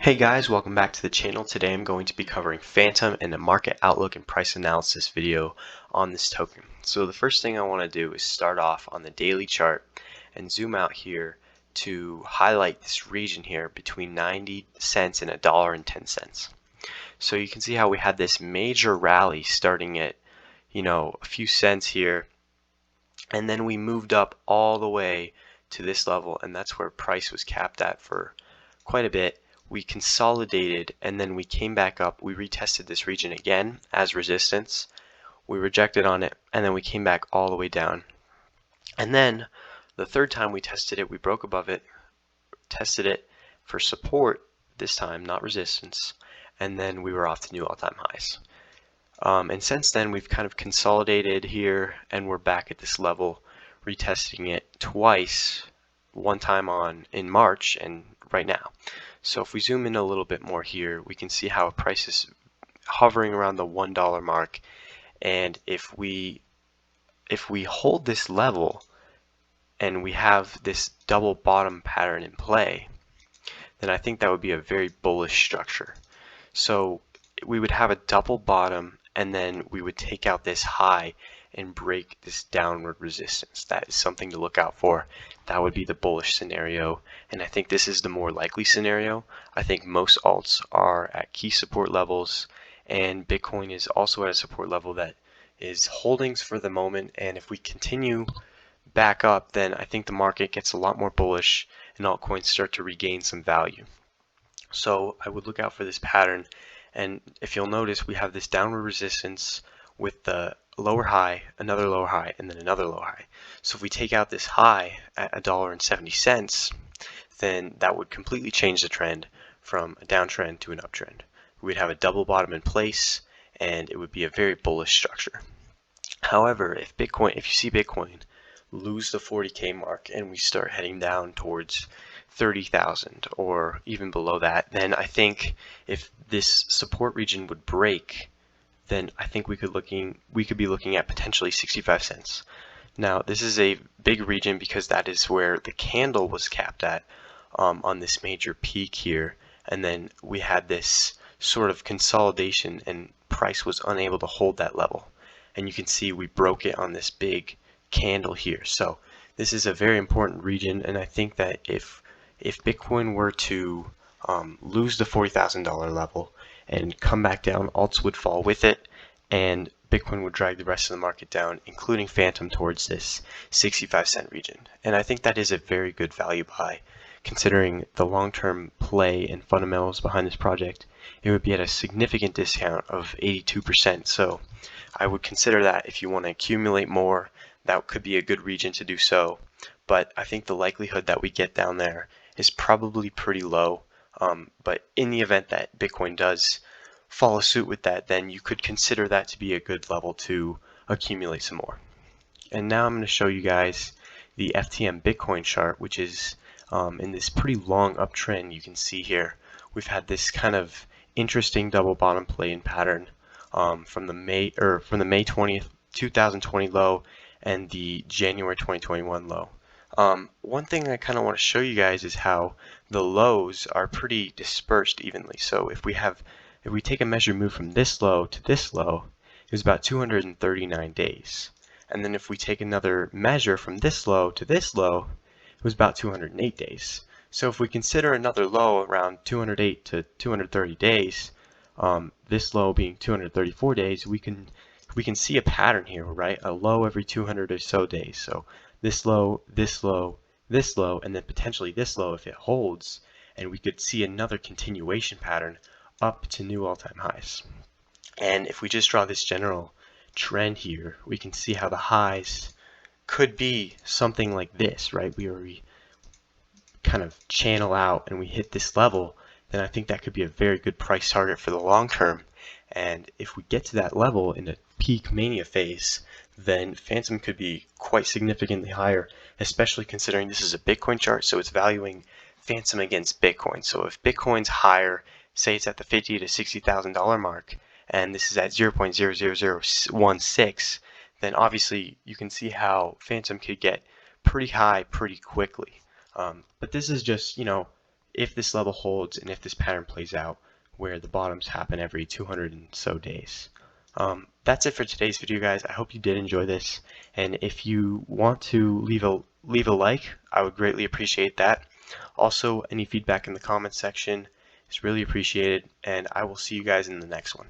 Hey guys, welcome back to the channel. Today I'm going to be covering Fantom and a market outlook and price analysis video on this token. So the first thing I want to do is start off on the daily chart and zoom out here to highlight this region here between 90 cents and $1.10. So you can see how we had this major rally starting at, a few cents here, and then we moved up all the way to this level, and that's where price was capped at for quite a bit. We consolidated and then we came back up. We retested this region again as resistance. We rejected on it and then we came back all the way down. And then the third time we tested it, we broke above it, tested it for support this time, not resistance, and then we were off to new all-time highs. And since then we've kind of consolidated here and we're back at this level, retesting it twice, one time in March and right now. So if we zoom in a little bit more here, we can see how price is hovering around the $1 mark. And if we hold this level and we have this double bottom pattern in play, then I think that would be a very bullish structure. So we would have a double bottom and then we would take out this high and break this downward resistance. That is something to look out for. That would be the bullish scenario, and I think this is the more likely scenario. I think most alts are at key support levels, and Bitcoin is also at a support level that is holdings for the moment, and if we continue back up, then I think the market gets a lot more bullish and altcoins start to regain some value. So I would look out for this pattern, and if you'll notice, we have this downward resistance with the lower high, another lower high, and then another lower high. So if we take out this high at $1.70, then that would completely change the trend from a downtrend to an uptrend. We'd have a double bottom in place, and it would be a very bullish structure. However, if you see Bitcoin lose the 40K mark and we start heading down towards 30,000 or even below that, then I think if this support region would break, then I think we could be looking at potentially 65 cents. Now this is a big region because that is where the candle was capped at on this major peak here, and then we had this sort of consolidation and price was unable to hold that level, and you can see we broke it on this big candle here. So this is a very important region, and I think that if Bitcoin were to lose the $40,000 level and come back down, alts would fall with it, and Bitcoin would drag the rest of the market down, including Fantom, towards this 65-cent region. And I think that is a very good value buy, considering the long-term play and fundamentals behind this project. It would be at a significant discount of 82%. So I would consider that if you want to accumulate more, that could be a good region to do so. But I think the likelihood that we get down there is probably pretty low. But in the event that Bitcoin does follow suit with that, then you could consider that to be a good level to accumulate some more. And now I'm going to show you guys the FTM Bitcoin chart, which is in this pretty long uptrend. You can see here we've had this kind of interesting double bottom play and pattern from the May 20th 2020 low and the January 2021 low. One thing I kind of want to show you guys is how the lows are pretty dispersed evenly. So if we take a measure move from this low to this low, it was about 239 days. And then if we take another measure from this low to this low, it was about 208 days. So if we consider another low around 208 to 230 days, this low being 234 days, we can see a pattern here, right? A low every 200 or so days. So this low, this low, this low, and then potentially this low if it holds, and we could see another continuation pattern up to new all-time highs. And if we just draw this general trend here, we can see how the highs could be something like this, right? We kind of channel out and we hit this level, then I think that could be a very good price target for the long term. And if we get to that level in a peak mania phase, then Fantom could be quite significantly higher, especially considering this is a Bitcoin chart, so it's valuing Fantom against Bitcoin. So if Bitcoin's higher, say it's at the $50,000 to $60,000 mark, and this is at 0.00016, then obviously you can see how Fantom could get pretty high pretty quickly. But this is just, if this level holds and if this pattern plays out where the bottoms happen every 200 and so days. That's it for today's video, guys. I hope you did enjoy this, and if you want to leave a like, I would greatly appreciate that. Also, any feedback in the comments section is really appreciated, and I will see you guys in the next one.